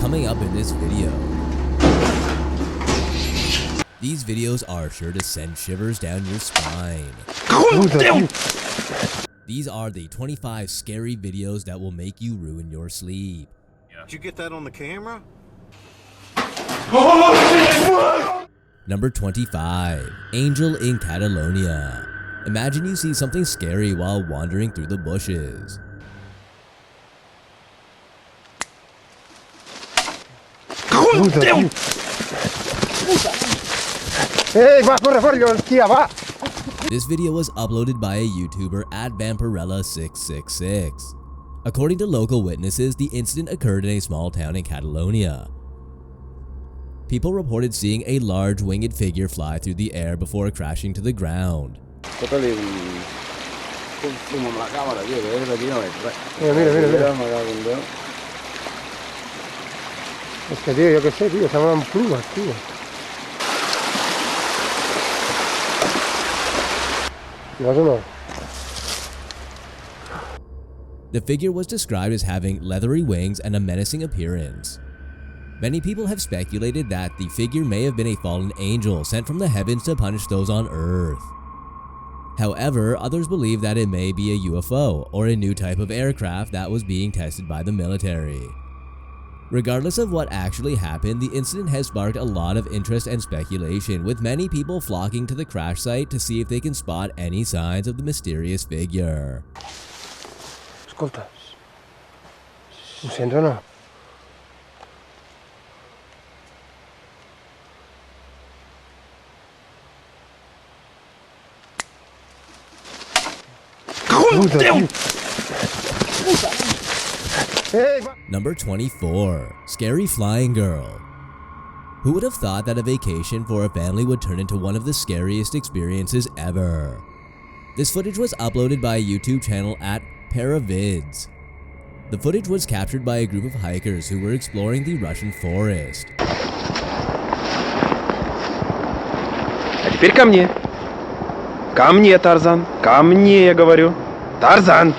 coming up in this video. These videos are sure to send shivers down your spine. These are the 25 scary videos that will make you ruin your sleep. Did you get that on the camera? Number 25. Angel in Catalonia. Imagine you see something scary while wandering through the bushes. This video was uploaded by a YouTuber at Vampirella666. According to local witnesses, the incident occurred in a small town in Catalonia. People reported seeing a large winged figure fly through the air before crashing to the ground. Es que tío, yo qué sé, tío, se llaman plumas, tío. ¿No no? The figure was described as having leathery wings and a menacing appearance. Many people have speculated that the figure may have been a fallen angel sent from the heavens to punish those on Earth. However, others believe that it may be a UFO or a new type of aircraft that was being tested by the military. Regardless of what actually happened, the incident has sparked a lot of interest and speculation, with many people flocking to the crash site to see if they can spot any signs of the mysterious figure. Escolta, em sento o no? Number 24. Scary Flying Girl. Who would have thought that a vacation for a family would turn into one of the scariest experiences ever? This footage was uploaded by a YouTube channel at Paravids. The footage was captured by a group of hikers who were exploring the Russian forest. А теперь ко мне. Ко мне, Тарзан. Ко мне, я говорю. Тарзан!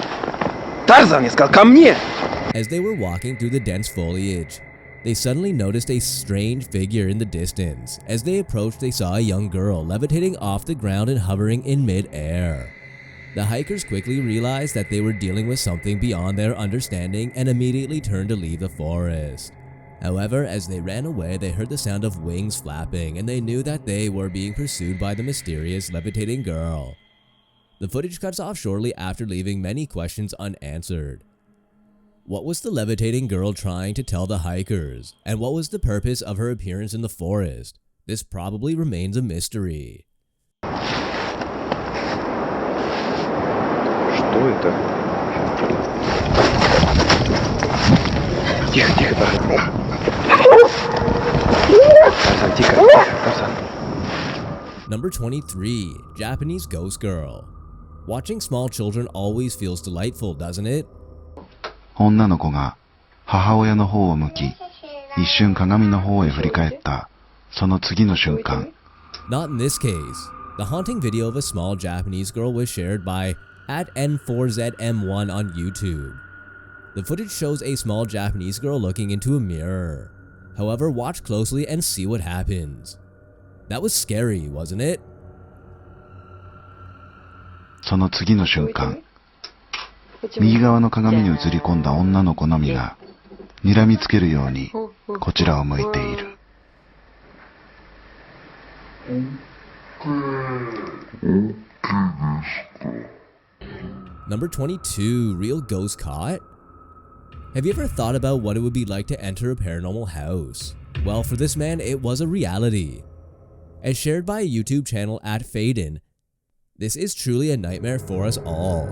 Тарзан, я сказал, ко мне! As they were walking through the dense foliage, they suddenly noticed a strange figure in the distance. As they approached, they saw a young girl levitating off the ground and hovering in mid-air. The hikers quickly realized that they were dealing with something beyond their understanding and immediately turned to leave the forest. However, as they ran away, they heard the sound of wings flapping and they knew that they were being pursued by the mysterious levitating girl. The footage cuts off shortly after, leaving many questions unanswered. What was the levitating girl trying to tell the hikers? And what was the purpose of her appearance in the forest? This probably remains a mystery. Что это? Тихо, тихо, Тарзан. Тарзан, тихо. Тарзан. Number 23. Japanese Ghost Girl. Watching small children always feels delightful, doesn't it? 女の子が母親の方を向き、一瞬鏡の方へ振り返った。その次の瞬間。Not in this case. The haunting video of a small Japanese girl was shared by @N4ZM1 on YouTube. The footage shows a small Japanese girl looking into a mirror. However, watch closely and see what happens. That was scary, wasn't it? その次の瞬間。右側の鏡に映り込んだ女の子のみが睨みつけるようにこちらを向いている。Number 22. Real ghost caught? Have you ever thought about what it would be like to enter a paranormal house? Well, for this man, it was a reality. As shared by a YouTube channel at Faden, this is truly a nightmare for us all.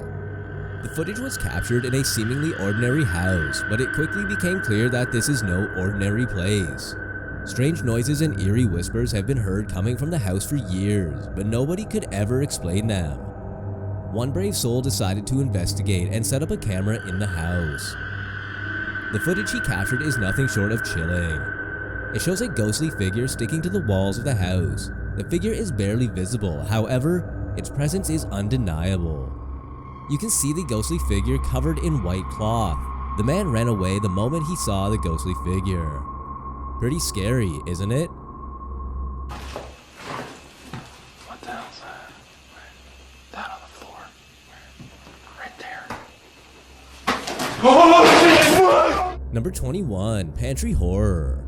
The footage was captured in a seemingly ordinary house, but it quickly became clear that this is no ordinary place. Strange noises and eerie whispers have been heard coming from the house for years, but nobody could ever explain them. One brave soul decided to investigate and set up a camera in the house. The footage he captured is nothing short of chilling. It shows a ghostly figure sticking to the walls of the house. The figure is barely visible, however, its presence is undeniable. You can see the ghostly figure covered in white cloth. The man ran away the moment he saw the ghostly figure. Pretty scary, isn't it? What the hell's that? That on the floor. Right there. Number 21, Pantry Horror.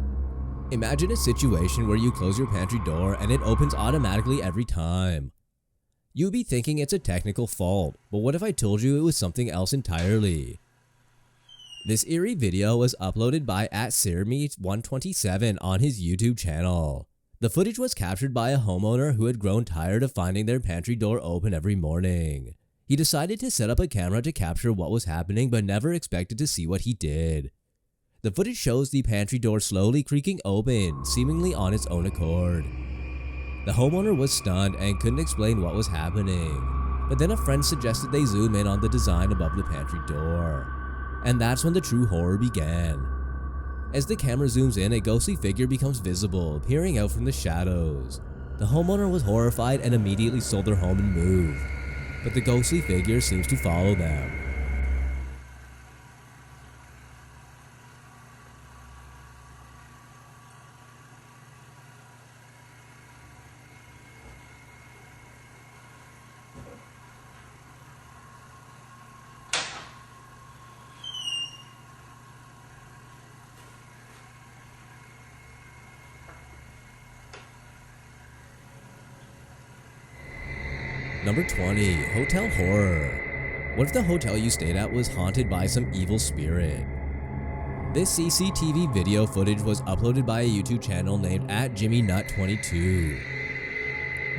Imagine a situation where you close your pantry door and it opens automatically every time. You'd be thinking it's a technical fault, but what if I told you it was something else entirely? This eerie video was uploaded by @SirMeets127 on his YouTube channel. The footage was captured by a homeowner who had grown tired of finding their pantry door open every morning. He decided to set up a camera to capture what was happening but never expected to see what he did. The footage shows the pantry door slowly creaking open, seemingly on its own accord. The homeowner was stunned and couldn't explain what was happening, but then a friend suggested they zoom in on the design above the pantry door. And that's when the true horror began. As the camera zooms in, a ghostly figure becomes visible, peering out from the shadows. The homeowner was horrified and immediately sold their home and moved, but the ghostly figure seems to follow them. Number 20, Hotel Horror. What if the hotel you stayed at was haunted by some evil spirit? This CCTV video footage was uploaded by a YouTube channel named @JimmyNut22.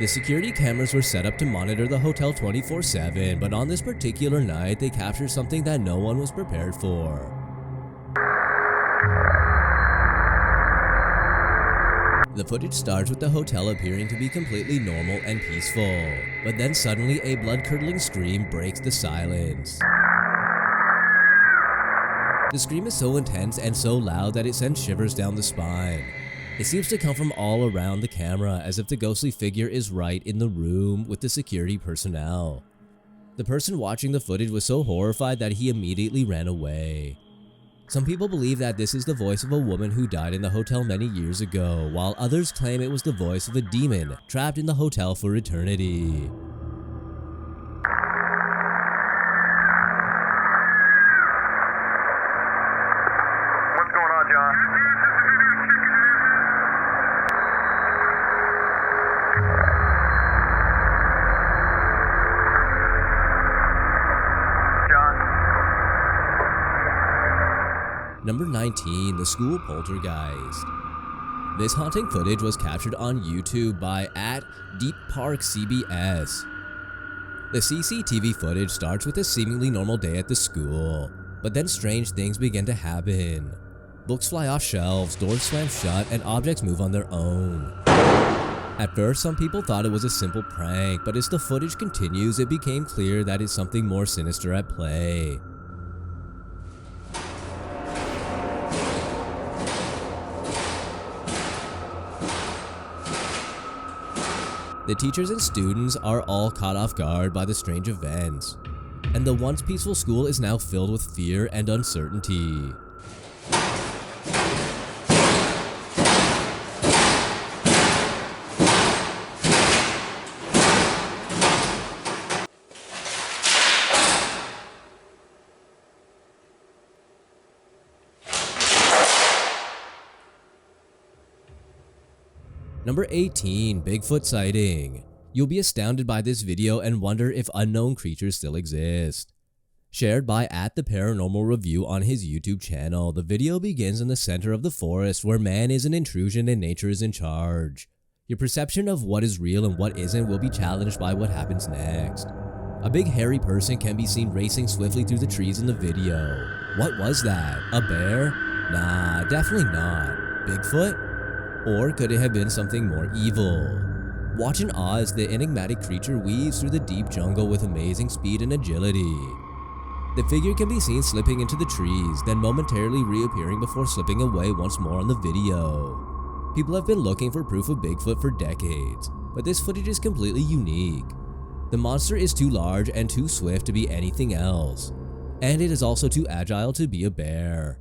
The security cameras were set up to monitor the hotel 24/7, but on this particular night, they captured something that no one was prepared for. The footage starts with the hotel appearing to be completely normal and peaceful, but then suddenly a blood-curdling scream breaks the silence. The scream is so intense and so loud that it sends shivers down the spine. It seems to come from all around the camera, as if the ghostly figure is right in the room with the security personnel. The person watching the footage was so horrified that he immediately ran away. Some people believe that this is the voice of a woman who died in the hotel many years ago, while others claim it was the voice of a demon trapped in the hotel for eternity. What's going on, John? Number 19, the school poltergeist. This haunting footage was captured on YouTube by @DeepParkCBS. The CCTV footage starts with a seemingly normal day at the school, but then strange things begin to happen. Books fly off shelves, doors slam shut, and objects move on their own. At first, some people thought it was a simple prank, but as the footage continues, it became clear that it's something more sinister at play. The teachers and students are all caught off guard by the strange events, and the once peaceful school is now filled with fear and uncertainty. Number 18, Bigfoot sighting. You'll be astounded by this video and wonder if unknown creatures still exist. Shared by @TheParanormal Review on his YouTube channel, the video begins in the center of the forest where man is an intrusion and nature is in charge. Your perception of what is real and what isn't will be challenged by what happens next. A big hairy person can be seen racing swiftly through the trees in the video. What was that? A bear? Nah, definitely not. Bigfoot? Or could it have been something more evil? Watch in awe as the enigmatic creature weaves through the deep jungle with amazing speed and agility. The figure can be seen slipping into the trees, then momentarily reappearing before slipping away once more on the video. People have been looking for proof of Bigfoot for decades, but this footage is completely unique. The monster is too large and too swift to be anything else. and it is also too agile to be a bear.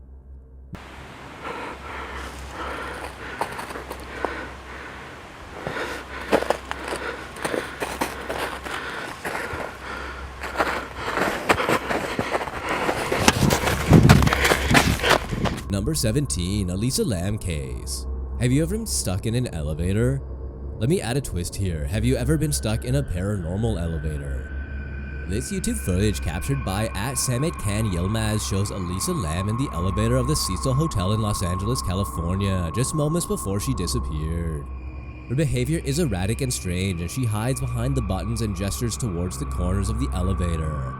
Number 17, Elisa Lam case. Have you ever been stuck in an elevator? Let me add a twist here. Have you ever been stuck in a paranormal elevator? This YouTube footage captured by @SamitKhan Yilmaz shows Elisa Lam in the elevator of the Cecil Hotel in Los Angeles, California, just moments before she disappeared. Her behavior is erratic and strange, and she hides behind the buttons and gestures towards the corners of the elevator.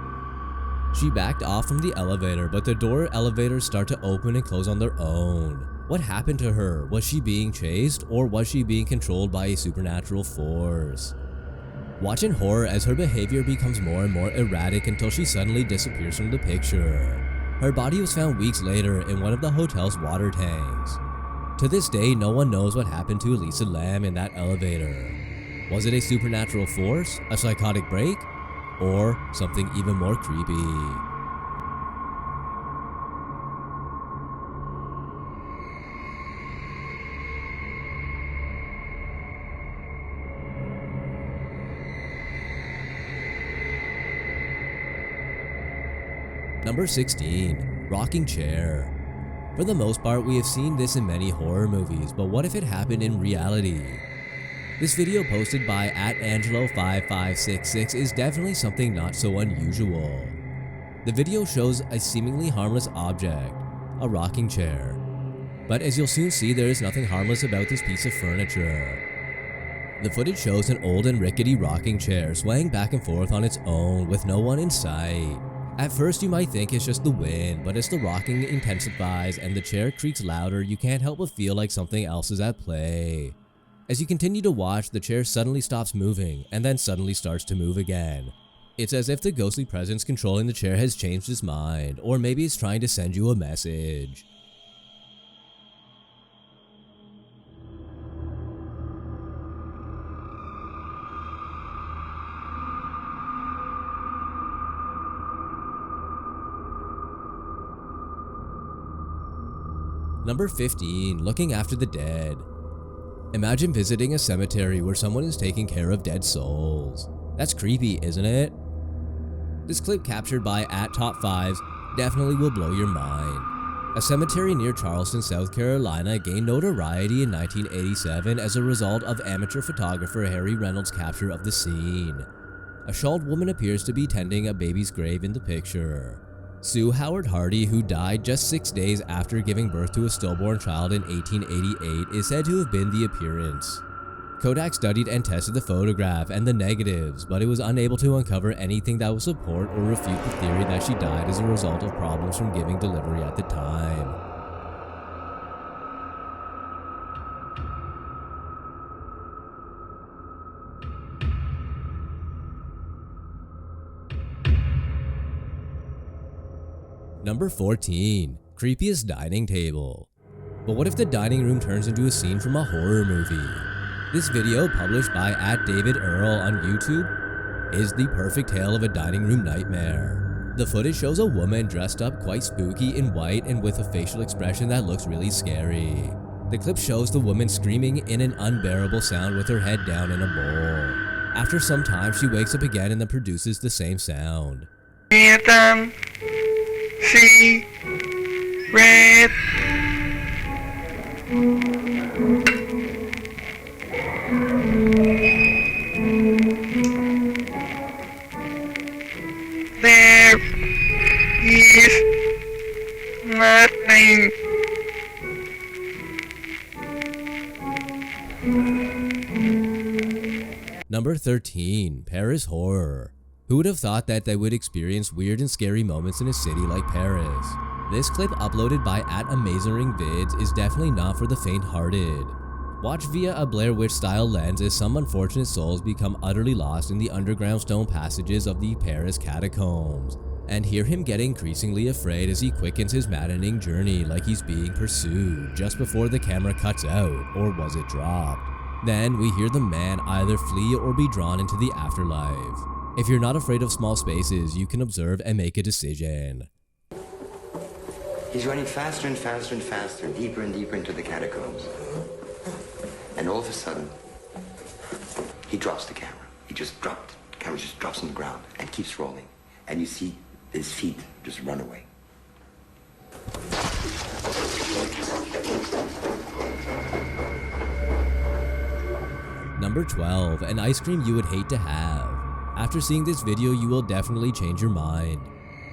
She backed off from the elevator, but the door elevators start to open and close on their own. What happened to her? Was she being chased, or was she being controlled by a supernatural force? Watch in horror as her behavior becomes more and more erratic until she suddenly disappears from the picture. Her body was found weeks later in one of the hotel's water tanks. To this day, no one knows what happened to Elisa Lam in that elevator. Was it a supernatural force, a psychotic break, or something even more creepy? Number 16, rocking chair. For the most part, we have seen this in many horror movies, but what if it happened in reality? This video posted by @Angelo5566 is definitely something not so unusual. The video shows a seemingly harmless object, a rocking chair. But as you'll soon see, there is nothing harmless about this piece of furniture. The footage shows an old and rickety rocking chair swaying back and forth on its own with no one in sight. At first you might think it's just the wind, but as the rocking intensifies and the chair creaks louder, you can't help but feel like something else is at play. As you continue to watch, the chair suddenly stops moving and then suddenly starts to move again. It's as if the ghostly presence controlling the chair has changed its mind, or maybe it's trying to send you a message. Number 15, looking after the dead. Imagine visiting a cemetery where someone is taking care of dead souls. That's creepy, isn't it? This clip captured by @Top5s definitely will blow your mind. A cemetery near Charleston, South Carolina gained notoriety in 1987 as a result of amateur photographer Harry Reynolds' capture of the scene. A shawled woman appears to be tending a baby's grave in the picture. Sue Howard Hardy, who died just 6 days after giving birth to a stillborn child in 1888, is said to have been the appearance. Kodak studied and tested the photograph and the negatives, but it was unable to uncover anything that would support or refute the theory that she died as a result of problems from giving delivery at the time. Number 14, creepiest dining table. But what if the dining room turns into a scene from a horror movie? This video, published by @David Earl on YouTube, is the perfect tale of a dining room nightmare. The footage shows a woman dressed up quite spooky in white and with a facial expression that looks really scary. The clip shows the woman screaming in an unbearable sound with her head down in a bowl. After some time, she wakes up again and then produces the same sound. See red. There is nothing. Number 13, Paris horror. Who would have thought that they would experience weird and scary moments in a city like Paris? This clip, uploaded by @AmazingVids, is definitely not for the faint-hearted. Watch via a Blair Witch style lens as some unfortunate souls become utterly lost in the underground stone passages of the Paris catacombs, and hear him get increasingly afraid as he quickens his maddening journey like he's being pursued just before the camera cuts out, or was it dropped? Then we hear the man either flee or be drawn into the afterlife. If you're not afraid of small spaces, you can observe and make a decision. He's running faster and faster and faster, deeper and deeper into the catacombs. And all of a sudden, he drops the camera. He just dropped. The camera just drops on the ground and keeps rolling. And you see his feet just run away. Number 12, an ice cream you would hate to have. After seeing this video, you will definitely change your mind.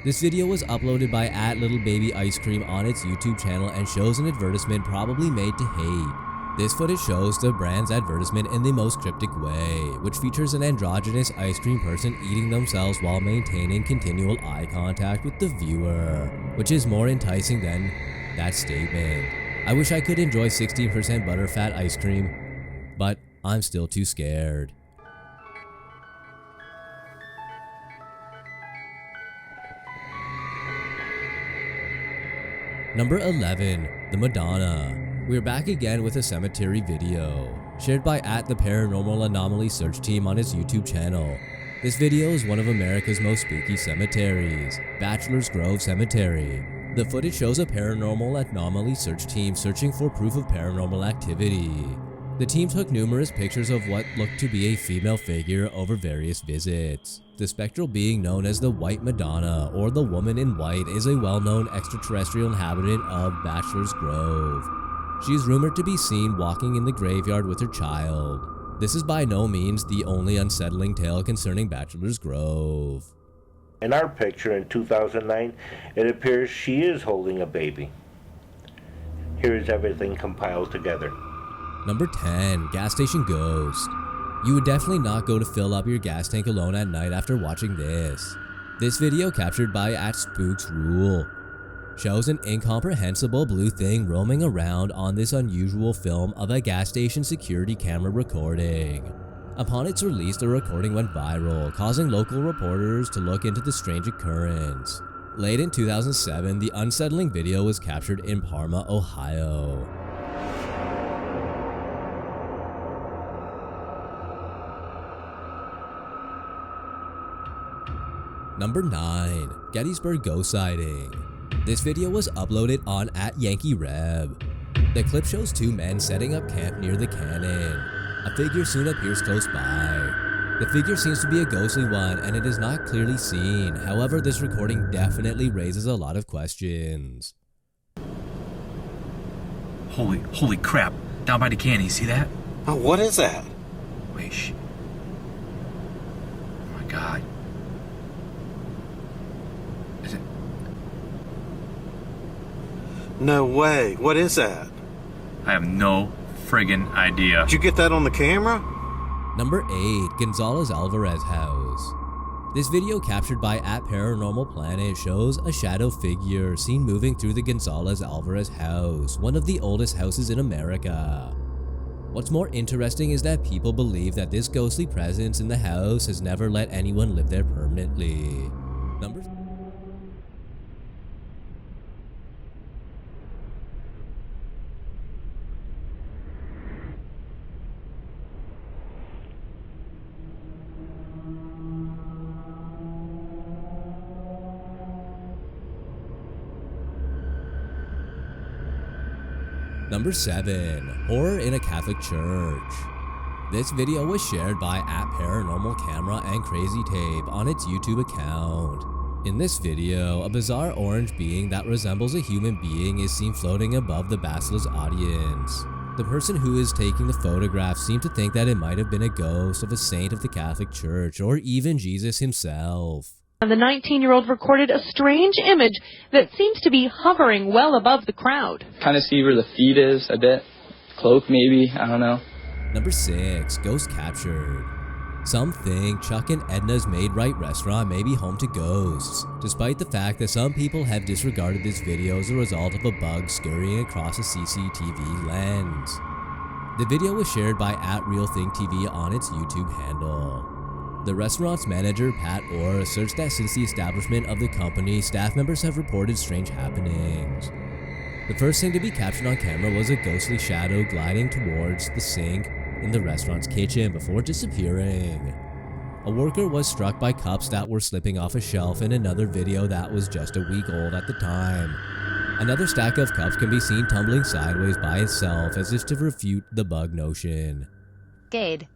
This video was uploaded by @LittleBabyIceCream on its YouTube channel and shows an advertisement probably made to hate. This footage shows the brand's advertisement in the most cryptic way, which features an androgynous ice cream person eating themselves while maintaining continual eye contact with the viewer, which is more enticing than that statement. I wish I could enjoy 16% butterfat ice cream, but I'm still too scared. Number 11, the Madonna. We're back again with a cemetery video, shared by the Paranormal Anomaly Search Team on its YouTube channel. This video is one of America's most spooky cemeteries, Bachelor's Grove Cemetery. The footage shows a Paranormal Anomaly Search Team searching for proof of paranormal activity. The team took numerous pictures of what looked to be a female figure over various visits. The spectral being known as the White Madonna, or the Woman in White, is a well-known extraterrestrial inhabitant of Bachelor's Grove. She is rumored to be seen walking in the graveyard with her child. This is by no means the only unsettling tale concerning Bachelor's Grove. In our picture in 2009, it appears she is holding a baby. Here is everything compiled together. Number 10, gas station ghost. You would definitely not go to fill up your gas tank alone at night after watching this. This video, captured by @SpooksRule, shows an incomprehensible blue thing roaming around on this unusual film of a gas station security camera recording. Upon its release, the recording went viral, causing local reporters to look into the strange occurrence. Late in 2007, the unsettling video was captured in Parma, Ohio. Number 9, Gettysburg ghost sighting. This video was uploaded on @YankeeReb. The clip shows two men setting up camp near the cannon. A figure soon appears close by. The figure seems to be a ghostly one and it is not clearly seen. However, this recording definitely raises a lot of questions. Holy crap. Down by the cannon, you see that? Oh, what is that? Wait, shh. Oh my god. Is it? No way. What is that? I have no friggin' idea. Did you get that on the camera? Number 8, Gonzalez Alvarez house. This video, captured by @Paranormal Planet, shows a shadow figure seen moving through the Gonzalez Alvarez house, one of the oldest houses in America. What's more interesting is that people believe that this ghostly presence in the house has never let anyone live there permanently. Number 7, horror in a Catholic church. This video was shared by @Paranormal Camera and Crazy Tape on its YouTube account. In this video, a bizarre orange being that resembles a human being is seen floating above the basilisk's audience. The person who is taking the photograph seemed to think that it might have been a ghost of a saint of the Catholic Church or even Jesus himself. The 19-year-old recorded a strange image that seems to be hovering well above the crowd. Kind of see where the feet is a bit. Cloak maybe, I don't know. Number 6, ghost captured. Some think Chuck and Edna's Made Right restaurant may be home to ghosts, despite the fact that some people have disregarded this video as a result of a bug scurrying across a CCTV lens. The video was shared by @RealThingTV on its YouTube handle. The restaurant's manager, Pat Orr, asserts that since the establishment of the company, staff members have reported strange happenings. The first thing to be captured on camera was a ghostly shadow gliding towards the sink in the restaurant's kitchen before disappearing. a worker was struck by cups that were slipping off a shelf in another video that was just a week old at the time. Another stack of cups can be seen tumbling sideways by itself as if to refute the bug notion. Gade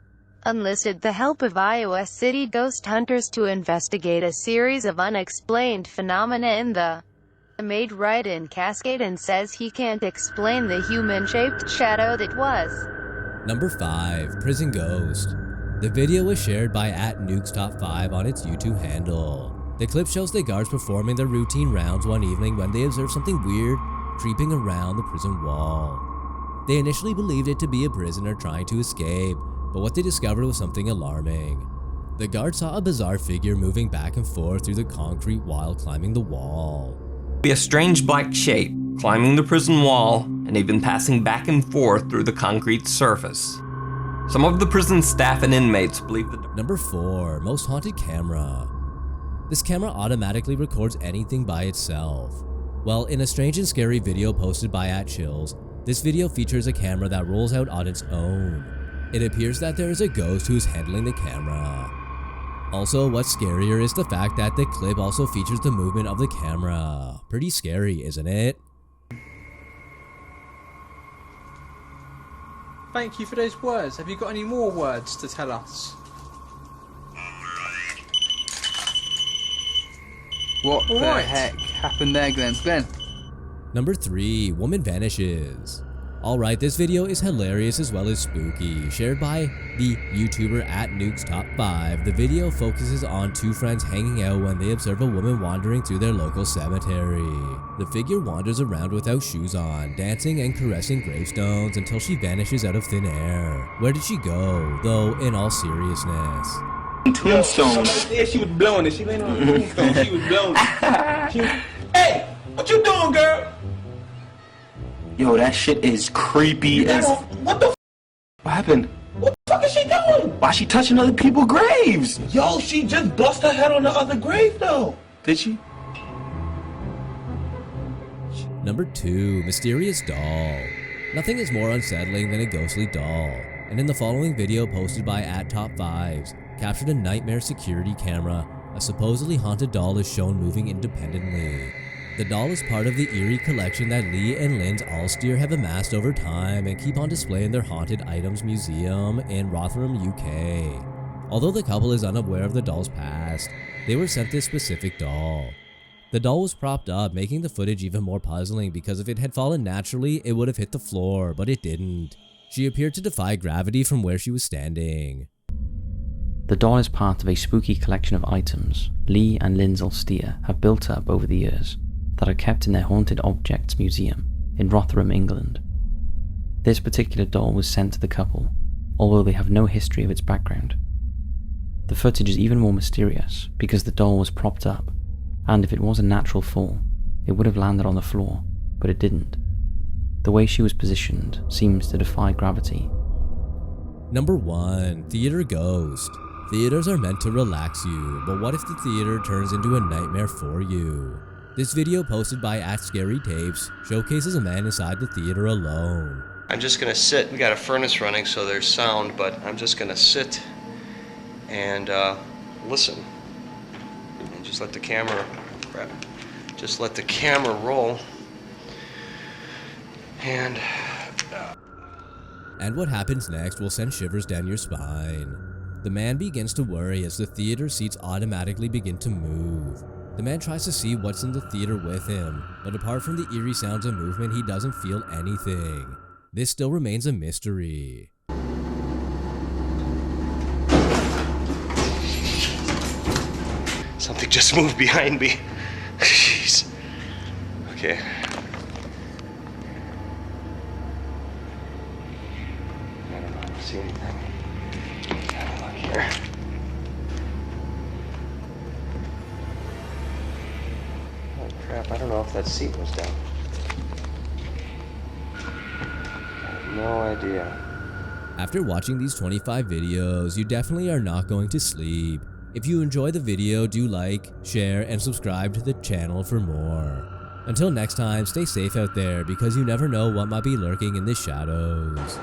enlisted the help of Iowa City ghost hunters to investigate a series of unexplained phenomena in the Made write-in Cascade and says he can't explain the human-shaped shadow that was. Number 5. Prison Ghost. The video was shared by @NukesTop5 on its YouTube handle. The clip shows the guards performing their routine rounds one evening when they observed something weird creeping around the prison wall. They initially believed it to be a prisoner trying to escape, but what they discovered was something alarming. The guards saw a bizarre figure moving back and forth through the concrete while climbing the wall. Be a strange black shape climbing the prison wall and even passing back and forth through the concrete surface. Some of the prison staff and inmates believe that. Number 4. Most Haunted Camera. This camera automatically records anything by itself. Well, in a strange and scary video posted by @Chills, this video features a camera that rolls out on its own. It appears that there is a ghost who is handling the camera. Also, what's scarier is the fact that the clip also features the movement of the camera. Pretty scary, isn't it? Thank you for those words. Have you got any more words to tell us? What the heck happened there, Glenn? Number 3. Woman Vanishes. Alright, this video is hilarious as well as spooky. Shared by the YouTuber @NukesTop5, the video focuses on two friends hanging out when they observe a woman wandering through their local cemetery. The figure wanders around without shoes on, dancing and caressing gravestones until she vanishes out of thin air. Where did she go, though, in all seriousness? Tombstone. Yeah, she was blowing it. She laying on the tombstone. She was blowing it. Hey, what you doing, girl? Yo, that shit is creepy as. What the? What happened? What the fuck is she doing? Why she touching other people's graves? Yo, she just bust her head on the other grave, though. Did she? Number 2. Mysterious Doll. Nothing is more unsettling than a ghostly doll, and in the following video posted by @Top5s, captured a nightmare security camera, a supposedly haunted doll is shown moving independently. The doll is part of the eerie collection that Lee and Linz Alsteer have amassed over time and keep on display in their Haunted Items Museum in Rotherham, UK. Although the couple is unaware of the doll's past, they were sent this specific doll. The doll was propped up, making the footage even more puzzling because if it had fallen naturally, it would have hit the floor, but it didn't. She appeared to defy gravity from where she was standing. The doll is part of a spooky collection of items Lee and Linz Alsteer have built up over the years that are kept in their Haunted Objects Museum in Rotherham, England. This particular doll was sent to the couple, although they have no history of its background. The footage is even more mysterious because the doll was propped up, and if it was a natural fall, it would have landed on the floor, but it didn't. The way she was positioned seems to defy gravity. Number 1. Theater Ghost. Theaters are meant to relax you, but what if the theater turns into a nightmare for you? This video posted by @ScaryTapes showcases a man inside the theater alone. I'm just gonna sit. We got a furnace running so there's sound, but I'm just gonna sit and listen and just let the camera roll. And what happens next will send shivers down your spine. The man begins to worry as the theater seats automatically begin to move. The man tries to see what's in the theater with him, but apart from the eerie sounds of movement, he doesn't feel anything. This still remains a mystery. Something just moved behind me. Jeez. Okay. I don't know if I see anything. Have a look here. Oh crap, I don't know if that seat was down. I have no idea. After watching these 25 videos, you definitely are not going to sleep. If you enjoy the video, do like, share, and subscribe to the channel for more. Until next time, stay safe out there because you never know what might be lurking in the shadows.